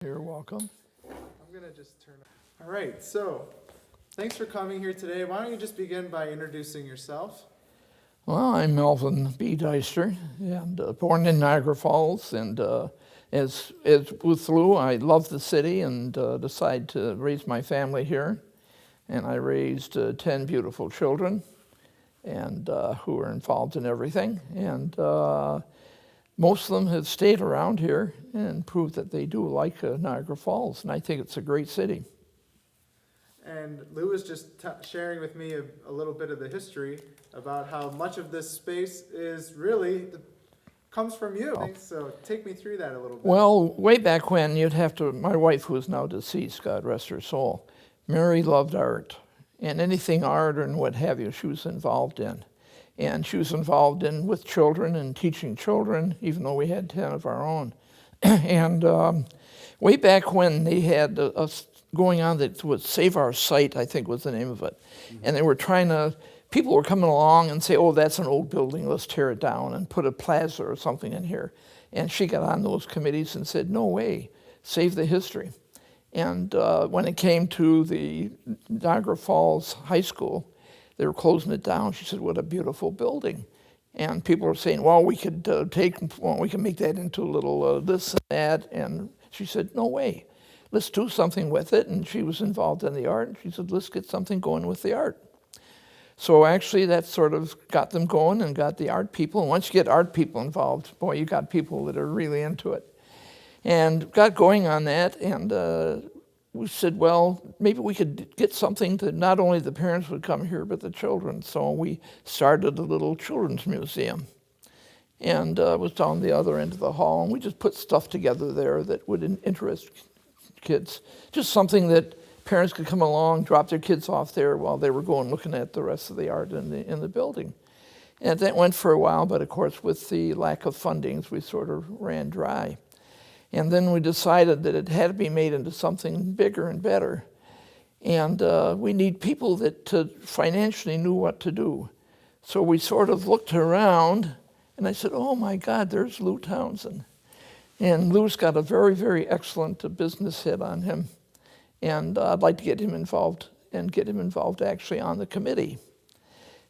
You're welcome. I'm going to just turn. All right, so thanks for coming here today. Why don't you just begin by introducing yourself? Well, I'm Melvin B. Dyster, and born in Niagara Falls. And as with Lou, I love the city and decided to raise my family here. And I raised 10 beautiful children, and who are involved in everything. And most of them have stayed around here and proved that they do like Niagara Falls, and I think it's a great city. And Lou was just sharing with me a little bit of the history about how much of this space is really comes from you. So take me through that a little bit. Well, way back when, you'd have to, my wife, who is now deceased, God rest her soul, Mary loved art, and anything art and what have you, she was involved in. And she was involved in with children and teaching children, even though we had 10 of our own. And way back when they had us going on that was Save Our Site, I think was the name of it. Mm-hmm. And they were trying to, people were coming along and say, oh, that's an old building, let's tear it down and put a plaza or something in here. And she got on those committees and said, no way, save the history. And when it came to the Niagara Falls High School, they were closing it down. She said, what a beautiful building. And people were saying, well, we could we can make that into a little this and that. And she said, no way. Let's do something with it. And she was involved in the art. And she said, let's get something going with the art. So actually that sort of got them going and got the art people. And once you get art people involved, boy, you got people that are really into it. And got going on that. And we said, well, maybe we could get something that not only the parents would come here, but the children. So we started a little children's museum. And it was down the other end of the hall. And we just put stuff together there that would interest kids. Just something that parents could come along, drop their kids off there while they were going looking at the rest of the art in the building. And that went for a while, but of course with the lack of fundings, we sort of ran dry. And then we decided that it had to be made into something bigger and better. And we need people that financially knew what to do. So we sort of looked around, and I said, oh my God, there's Lou Townsend. And Lou's got a very, very excellent business head on him. And I'd like to get him involved and get him involved actually on the committee.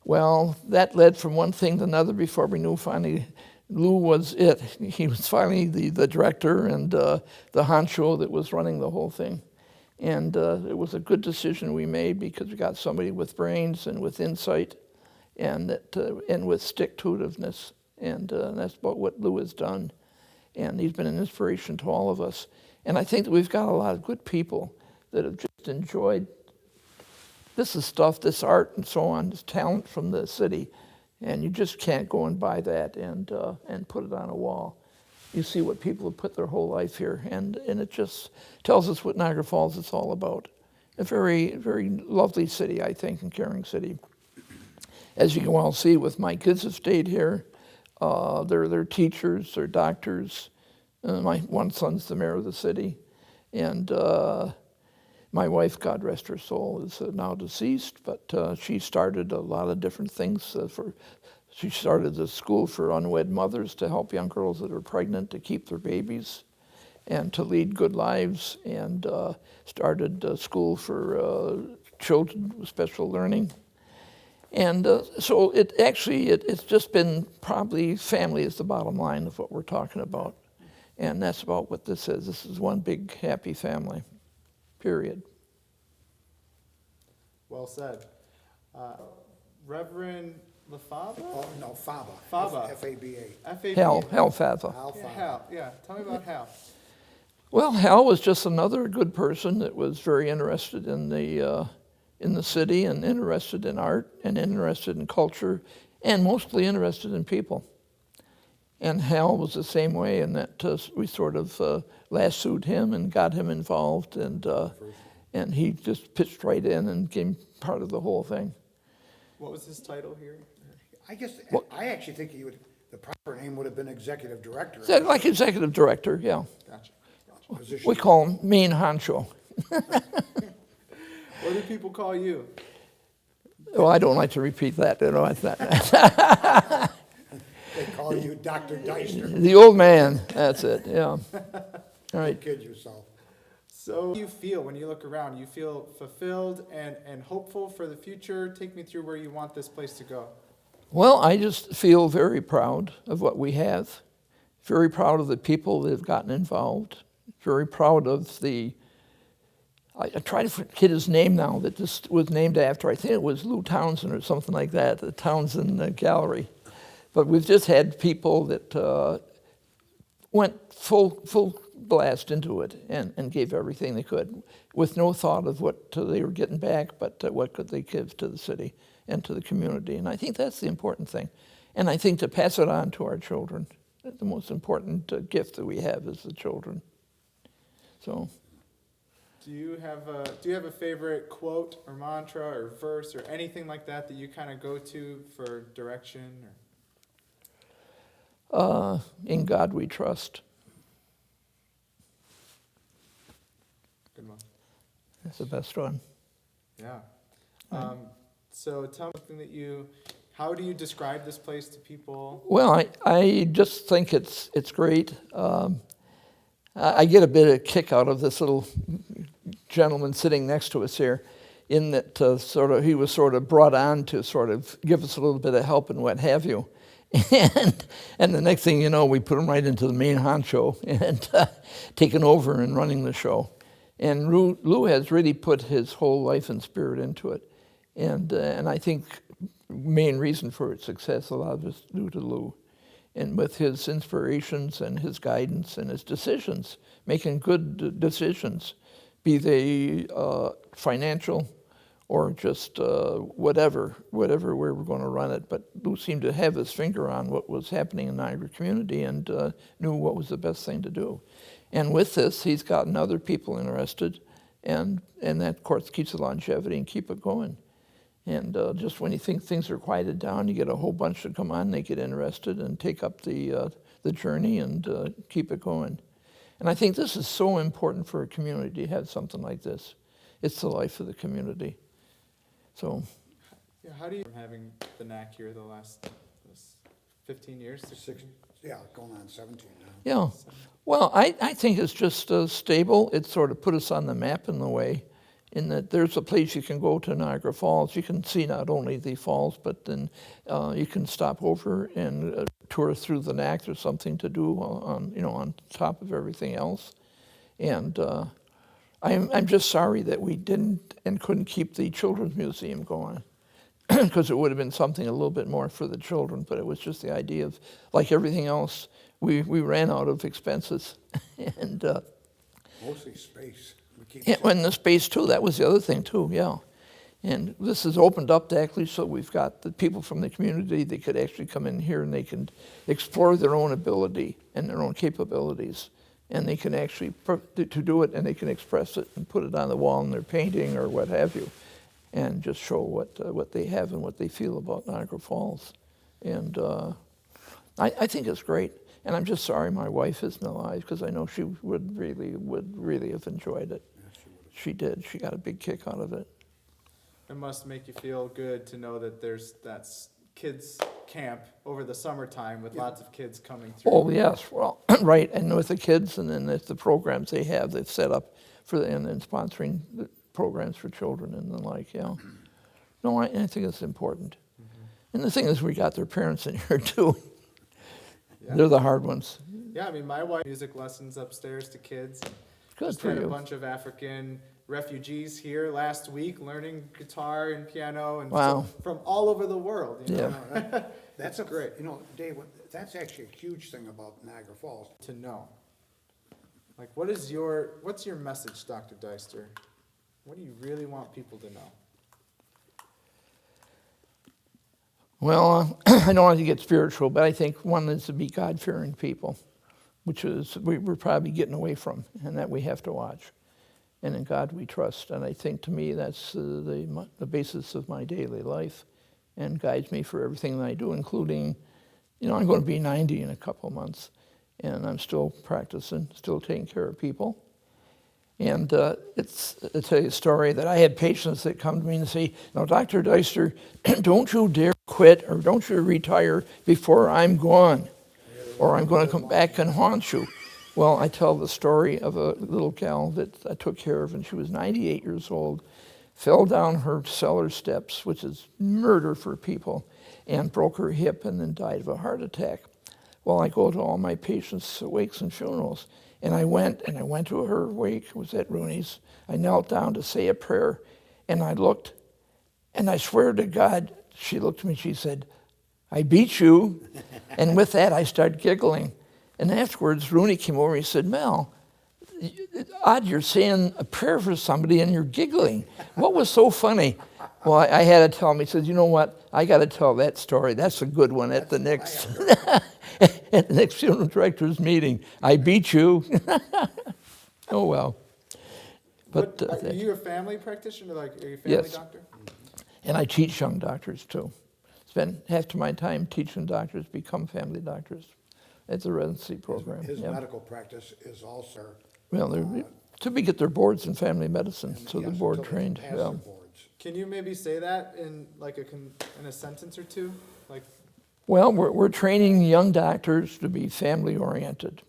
Well, that led from one thing to another before we knew finally Lou was it. He was finally the director and the honcho that was running the whole thing. And it was a good decision we made because we got somebody with brains and with insight and with stick-to-itiveness. And that's about what Lou has done. And he's been an inspiration to all of us. And I think that we've got a lot of good people that have just enjoyed this art and so on, this talent from the city. And you just can't go and buy that and put it on a wall. You see what people have put their whole life here, and it just tells us what Niagara Falls is all about. A very, very lovely city, I think, and caring city. As you can well see, with my kids have stayed here. They're teachers, they're doctors. My one son's the mayor of the city. And my wife, God rest her soul, is now deceased, but she started a lot of different things. She started a school for unwed mothers to help young girls that are pregnant to keep their babies and to lead good lives, and started a school for children with special learning. And so it's just been probably family is the bottom line of what we're talking about. And that's about what this is. This is one big happy family. Period. Well said. Reverend LaFava? Oh, no, Fava. Fava. F-A-B-A. Hal Fava. Hal, yeah. Tell me about Hal. Well, Hal was just another good person that was very interested in the city and interested in art and interested in culture and mostly interested in people. And Hal was the same way in that we sort of lassoed him and got him involved, and he just pitched right in and became part of the whole thing. What was his title here? I actually think the proper name would have been executive director. Like executive director, yeah. Gotcha. We call him main honcho. What do people call you? Well, I don't like to repeat that. You know, They call you Dr. Dyster. The old man, that's it, yeah. All right. Kid yourself. So how do you feel when you look around? You feel fulfilled and hopeful for the future? Take me through where you want this place to go. Well, I just feel very proud of what we have, very proud of the people that have gotten involved, very proud of I try to forget his name now, that this was named after. I think it was Lou Townsend or something like that, the Townsend Gallery. But we've just had people that went full blast into it and gave everything they could with no thought of what they were getting back, but what could they give to the city and to the community. And I think that's the important thing. And I think to pass it on to our children, the most important gift that we have is the children. So. Do you have a favorite quote or mantra or verse or anything like that you kind of go to for direction? In God we trust. Good one. That's the best one. Yeah. So tell me something how do you describe this place to people? Well, I just think it's great. I get a bit of kick out of this little gentleman sitting next to us here, in that he was sort of brought on to sort of give us a little bit of help and what have you. And the next thing you know, we put him right into the main honcho and taken over and running the show. And Lou has really put his whole life and spirit into it. And I think main reason for its success, a lot of it's due to Lou. And with his inspirations and his guidance and his decisions, making good decisions, be they financial or just whatever where we're going to run it. But Lou seemed to have his finger on what was happening in the Niagara community and knew what was the best thing to do. And with this, he's gotten other people interested, and that, of course, keeps the longevity and keep it going. And just when you think things are quieted down, you get a whole bunch to come on, they get interested and take up the journey and keep it going. And I think this is so important for a community to have something like this. It's the life of the community. So. Yeah, how do you, from having the knack here the last 15 years? 16? Yeah, going on 17 now. Yeah. Well, I think it's just stable. It sort of put us on the map in the way, in that there's a place you can go to Niagara Falls. You can see not only the falls, but then you can stop over and tour through the Knack. There's something to do on top of everything else. And I'm just sorry that we didn't and couldn't keep the Children's Museum going, because it would have been something a little bit more for the children. But it was just the idea of, like everything else, we ran out of expenses. And Mostly space. and the space too, that was the other thing too, yeah. And this has opened up actually, so we've got the people from the community, they could actually come in here and they can explore their own ability and their own capabilities. And they can actually, to do it, and they can express it and put it on the wall in their painting or what have you, and just show what they have and what they feel about Niagara Falls. And I think it's great. And I'm just sorry my wife isn't alive, because I know she would really have enjoyed it. She did. She got a big kick out of it. It must make you feel good to know that there's that kids camp over the summertime with lots of kids coming through. Oh, yes. Well, right. And with the kids, and then there's the programs they've set up for and sponsoring the programs for children and the like, yeah. No, I think it's important. Mm-hmm. And the thing is, we got their parents in here too. Yeah. They're the hard ones. Yeah, I mean, my wife music lessons upstairs to kids. Good just for had you. a bunch of African refugees here last week learning guitar and piano and wow. From all over the world. You know? Yeah. That's great. You know, Dave, that's actually a huge thing about Niagara Falls. To know. Like, what's your message, Dr. Dyster? What do you really want people to know? Well, I don't want to get spiritual, but I think one is to be God-fearing people, which is we're probably getting away from, and that we have to watch. And in God we trust. And I think, to me, that's the basis of my daily life and guides me for everything that I do, including, I'm going to be 90 in a couple of months, and I'm still practicing, still taking care of people. And I'll tell you a story that I had patients that come to me and say, Dr. Dyster, don't you dare quit or don't you retire before I'm gone, or I'm going to come back and haunt you. Well, I tell the story of a little gal that I took care of, and she was 98 years old, fell down her cellar steps, which is murder for people, and broke her hip and then died of a heart attack. Well, I go to all my patients' wakes and funerals, and I went to her wake. It was at Rooney's. I knelt down to say a prayer, and I looked, and I swear to God, she looked at me, she said, "I beat you." And with that, I started giggling. And afterwards, Rooney came over and he said, "Mel, odd you're saying a prayer for somebody and you're giggling. What was so funny?" Well, I had to tell him. He said, "You know what? I got to tell that story. That's a good one at the next at the next funeral directors meeting. I beat you." Oh well. But Are you a family practitioner? Like, are you a family Yes. doctor? and I teach young doctors too. Spend half of my time teaching doctors become family doctors. It's a residency program. His yeah. medical practice is also. Well, they're to get their boards in family medicine, so they're yes, board until they can trained. pass Yeah. their boards. Can you maybe say that in like in a sentence or two? Like, Well, we're training young doctors to be family oriented.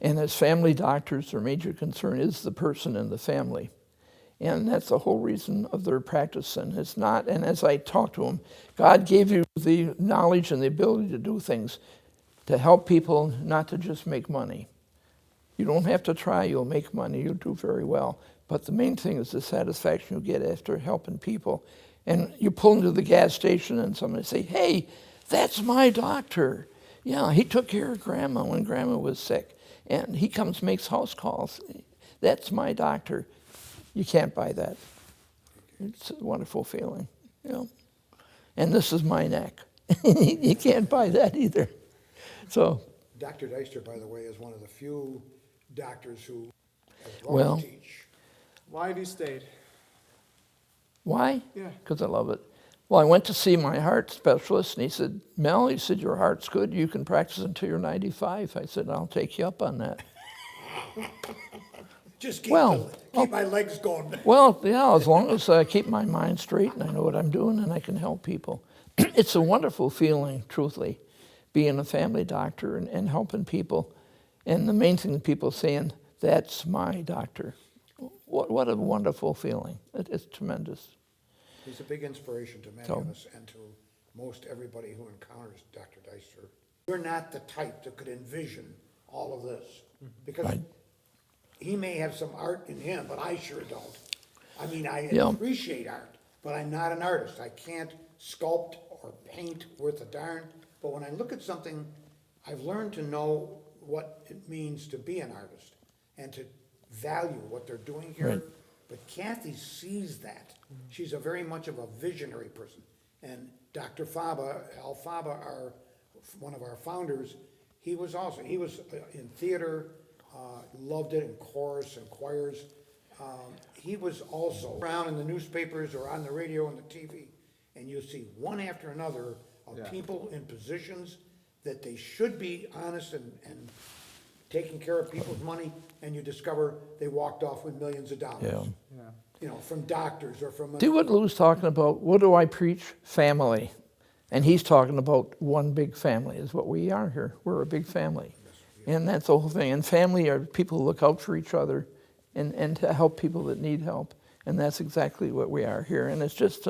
And as family doctors, their major concern is the person in the family. And that's the whole reason of their practice. And it's not, and as I talk to them, God gave you the knowledge and the ability to do things to help people, not to just make money. You don't have to try, you'll make money, you'll do very well. But the main thing is the satisfaction you get after helping people. And you pull into the gas station and somebody say, "Hey, that's my doctor. Yeah, he took care of Grandma when Grandma was sick. And he comes, makes house calls. That's my doctor." You can't buy that. It's a wonderful feeling, you know. And this is my neck. You can't buy that either. So, Dr. Dyster, by the way, is one of the few doctors who has loved Well- to teach. why have you stayed? why? Yeah. Because I love it. Well, I went to see my heart specialist, and he said, "Mel," he said, "your heart's good. You can practice until you're 95. I said, "I'll take you up on that." Just keep, Well, keep my legs going. Well, yeah, as long as I keep my mind straight and I know what I'm doing and I can help people. It's a wonderful feeling, truthfully, being a family doctor and helping people. And the main thing people saying, "That's my doctor." What a wonderful feeling. It's tremendous. He's a big inspiration to many So- of us and to most everybody who encounters Dr. Dyster. You're not the type that could envision all of this, because Right. he may have some art in him, but I sure don't. I mean, I Yeah. appreciate art, but I'm not an artist. I can't sculpt or paint worth a darn. But when I look at something, I've learned to know what it means to be an artist and to value what they're doing here. Right. But Kathy sees that. She's a very much of a visionary person. And Dr. Faba, Al Faba, one of our founders, he was in theater, loved it in chorus and choirs. He was also around in the newspapers or on the radio and the TV, and you see one after another of Yeah. people in positions that they should be honest and taking care of people's money, and you discover they walked off with millions of dollars. Yeah. Yeah. You know, from doctors or from. See what Lou's talking about? What do I preach? Family. And he's talking about one big family is what we are here. We're a big family. And that's the whole thing. And family are people who look out for each other and to help people that need help. And that's exactly what we are here. And it's just,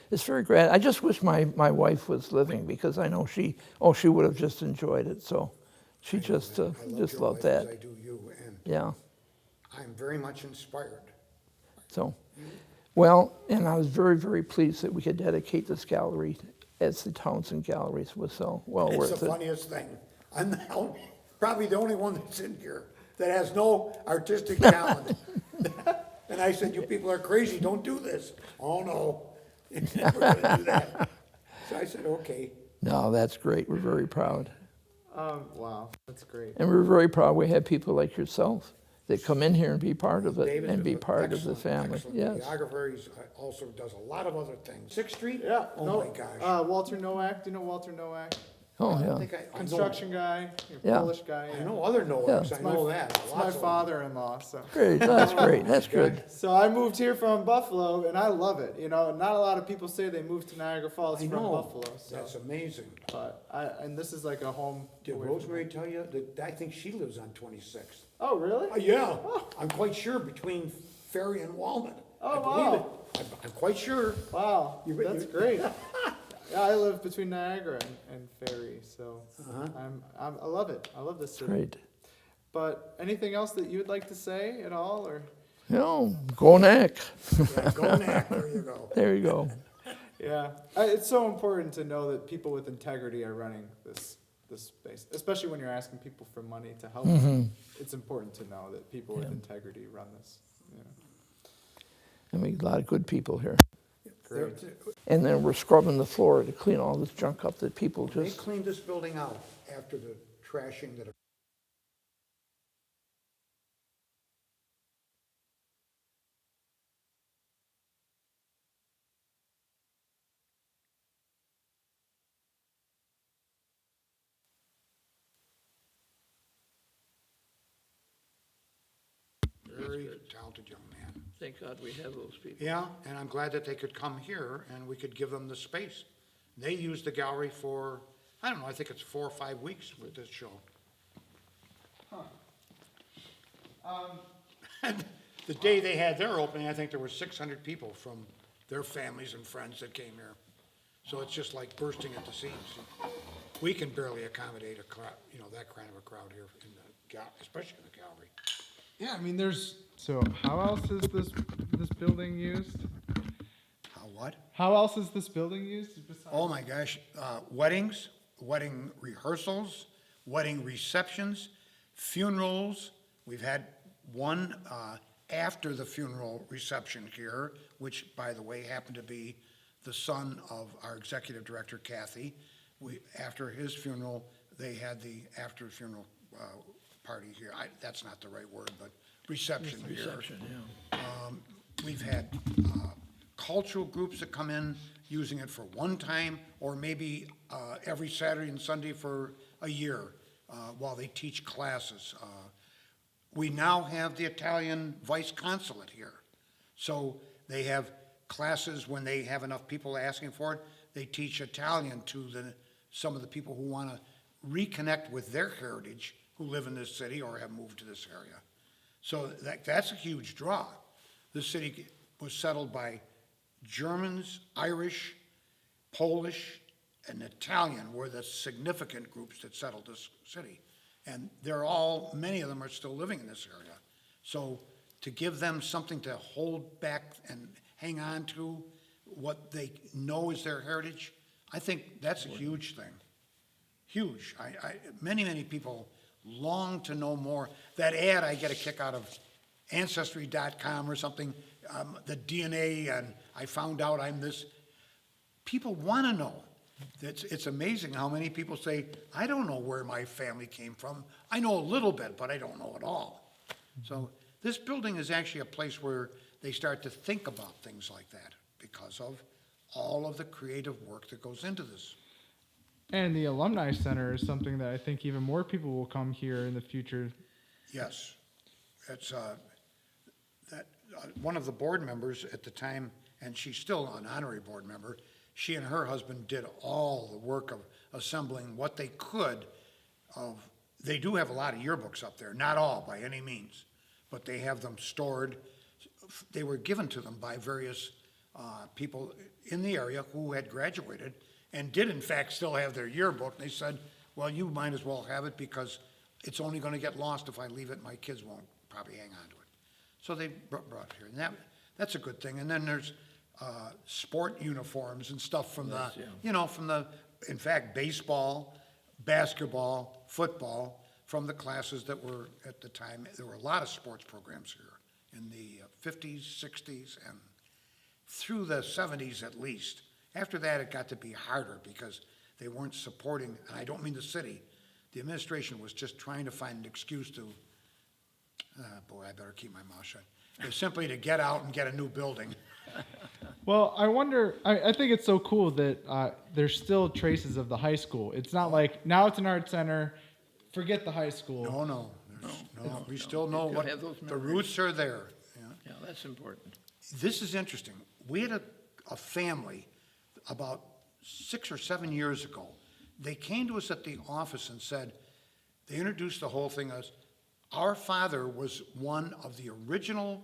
it's very great. I just wish my wife was living, because I know she would have just enjoyed it. So she just I love just your loved wife as that. I do you, and Yeah. I'm very much inspired. So, well, and I was very, very pleased that we could dedicate this gallery as the Townsend Galleries was so well It's worth the it. funniest thing. I'm probably the only one that's in here that has no artistic talent. And I said, "You people are crazy, don't do this." "Oh, no, we're gonna do that." So I said, "Okay." No, that's great. We're very proud. Wow, that's great. And we're very proud we have people like yourself that come in here and be part of it David and is be an part of the excellent, family. excellent Yes. videographer. He also does a lot of other things. Sixth Street? Yeah. Oh, no, my gosh. Walter Nowak. Do you know Walter Nowak? Oh, I yeah. think I know- Construction guy, Yeah. Polish guy. I yeah. know other knowers, I my- know that. It's my Lots of them. father-in-law, so. Great, that's great, that's good. So I moved here from Buffalo, and I love it. You know, not a lot of people say they moved to Niagara Falls I from know, Buffalo. So, that's amazing. but and this is like a home. Did away from- Rosemary tell you that, I think she lives on 26th? Oh, really? Yeah, I'm quite sure between Ferry and Walnut. Oh, I believe wow. it. I'm quite sure. Wow, You- that's great. Yeah, I live between Niagara and Ferry, so Uh-huh. I love it. I love this city. Great. But anything else that you would like to say at all, or? You know, go Knack. Yeah, go Knack, there you go. There you go. Yeah, it's so important to know that people with integrity are running this space, especially when you're asking people for money to help. It's important to know that people with integrity run this. Yeah. And we got a lot of good people here. Great. And then we're scrubbing the floor to clean all this junk up that people They just, cleaned this building out after the trashing that. Very talented young man. thank God we have those people. Yeah, and I'm glad that they could come here and we could give them the space. They used the gallery for, I don't know, I think it's 4 or 5 weeks with this show. And the day they had their opening, I think there were 600 people from their families and friends that came here. So it's just like bursting at the seams. We can barely accommodate a crowd, you know, that kind of a crowd here in the especially in the gallery. Yeah, I mean, so how else is this building used? How what? How else is this building used besides? Oh my gosh, weddings, wedding rehearsals, wedding receptions, funerals. We've had one after the funeral reception here, which, by the way, happened to be the son of our executive director, Kathy. After his funeral, they had the after-funeral party here. That's not the right word, but reception here. Reception, yeah. We've had cultural groups that come in using it for one time, or maybe every Saturday and Sunday for a year while they teach classes. We now have the Italian vice consulate here. So they have classes when they have enough people asking for it. They teach Italian to some of the people who want to reconnect with their heritage, who live in this city or have moved to this area. So that's a huge draw. This city was settled by Germans, Irish, Polish, and Italian were the significant groups that settled this city. And many of them are still living in this area. So to give them something to hold back and hang on to, what they know is their heritage, I think that's a huge thing. Huge. Many people long to know more. That ad I get a kick out of Ancestry.com or something, the DNA, and I found out I'm this. People want to know. It's amazing how many people say, I don't know where my family came from. I know a little bit, but I don't know it all. So this building is actually a place where they start to think about things like that because of all of the creative work that goes into this. And the Alumni Center is something that I think even more people will come here in the future. Yes. It's one of the board members at the time, and she's still an honorary board member, she and her husband did all the work of assembling what they could they do have a lot of yearbooks up there, not all by any means, but they have them stored. They were given to them by various people in the area who had graduated and did in fact still have their yearbook. They said, well, you might as well have it because it's only going to get lost if I leave it. My kids won't probably hang on to it. So they brought it here, and that's a good thing. And then there's sport uniforms and stuff from in fact, baseball, basketball, football, from the classes that were at the time. There were a lot of sports programs here in the 50s, 60s, and through the 70s at least. After that, it got to be harder because they weren't supporting, and I don't mean the city, the administration was just trying to find an excuse to Boy, I better keep my mouth shut. It's simply to get out and get a new building. Well, I wonder. I think it's so cool that there's still traces of the high school. It's not like now it's an art center. Forget the high school. No, we still know You what, have those the memories. roots are there. Yeah. Yeah, that's important. This is interesting. We had a family about 6 or 7 years ago. They came to us at the office and said, they introduced the whole thing as, our father was one of the original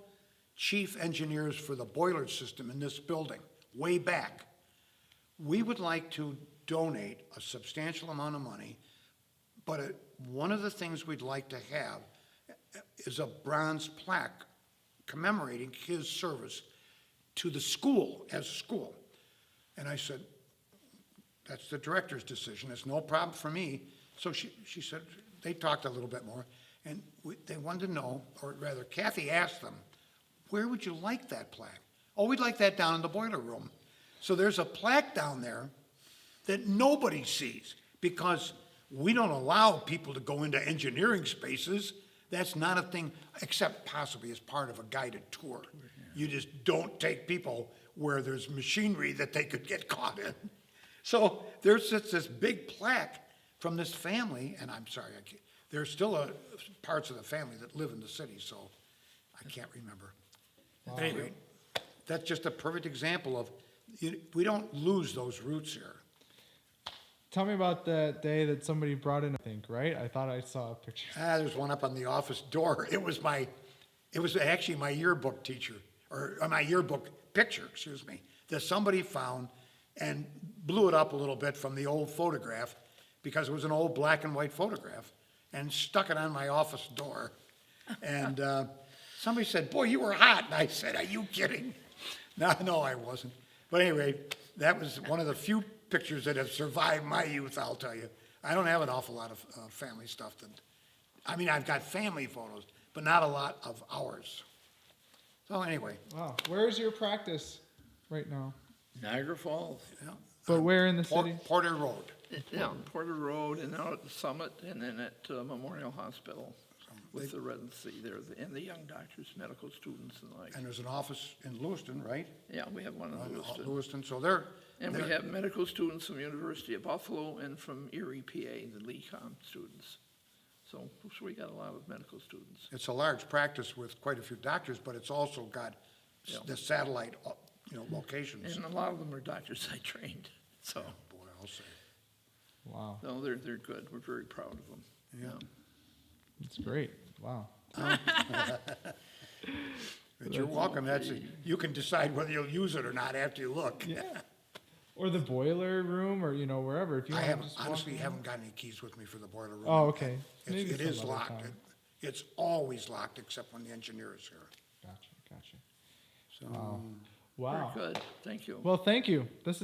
chief engineers for the boiler system in this building, way back. We would like to donate a substantial amount of money, but one of the things we'd like to have is a bronze plaque commemorating his service to the school as a school. And I said, that's the director's decision. It's no problem for me. So she said, they talked a little bit more, and they wanted to know, or rather Kathy asked them, where would you like that plaque? Oh, we'd like that down in the boiler room. So there's a plaque down there that nobody sees because we don't allow people to go into engineering spaces. That's not a thing, except possibly as part of a guided tour. You just don't take people where there's machinery that they could get caught in. So there's just this big plaque from this family, and I'm sorry, there's still parts of the family that live in the city, so I can't remember. Anyway, that's just a perfect example of, we don't lose those roots here. Tell me about the day that somebody brought in, I think, right? I thought I saw a picture. There's one up on the office door. It was actually my yearbook teacher, or my yearbook picture, excuse me, that somebody found and blew it up a little bit from the old photograph because it was an old black and white photograph and stuck it on my office door. And somebody said, boy, you were hot. And I said, are you kidding? No, I wasn't. But anyway, that was one of the few pictures that have survived my youth, I'll tell you. I don't have an awful lot of family stuff. I've got family photos, but not a lot of ours. So anyway. Wow. Where's your practice right now? Niagara Falls. Yeah. But where in the city? Porter Road. Yeah, Porter Road and out at the Summit and then at Memorial Hospital with the residency there and the young doctors, medical students and like. And there's an office in Lewiston, right? Yeah, we have one in Lewiston. Lewiston, so they're. And we have medical students from University of Buffalo and from Erie, PA, the LECOM students. So we got a lot of medical students. It's a large practice with quite a few doctors, but it's also got Yeah. the satellite, locations. And a lot of them are doctors I trained, so. Boy, I'll say. Wow. No, they're good. We're very proud of them. Yeah. That's great. Wow. But you're welcome. You can decide whether you'll use it or not after you look. Yeah. Or the boiler room or, wherever. If you I want to haven't, just walk honestly around. haven't got any keys with me for the boiler room. Oh, okay. Maybe It is some other locked. time. It's always locked except when the engineer is here. Gotcha. So, Wow. Very good. Thank you. Well, thank you. This is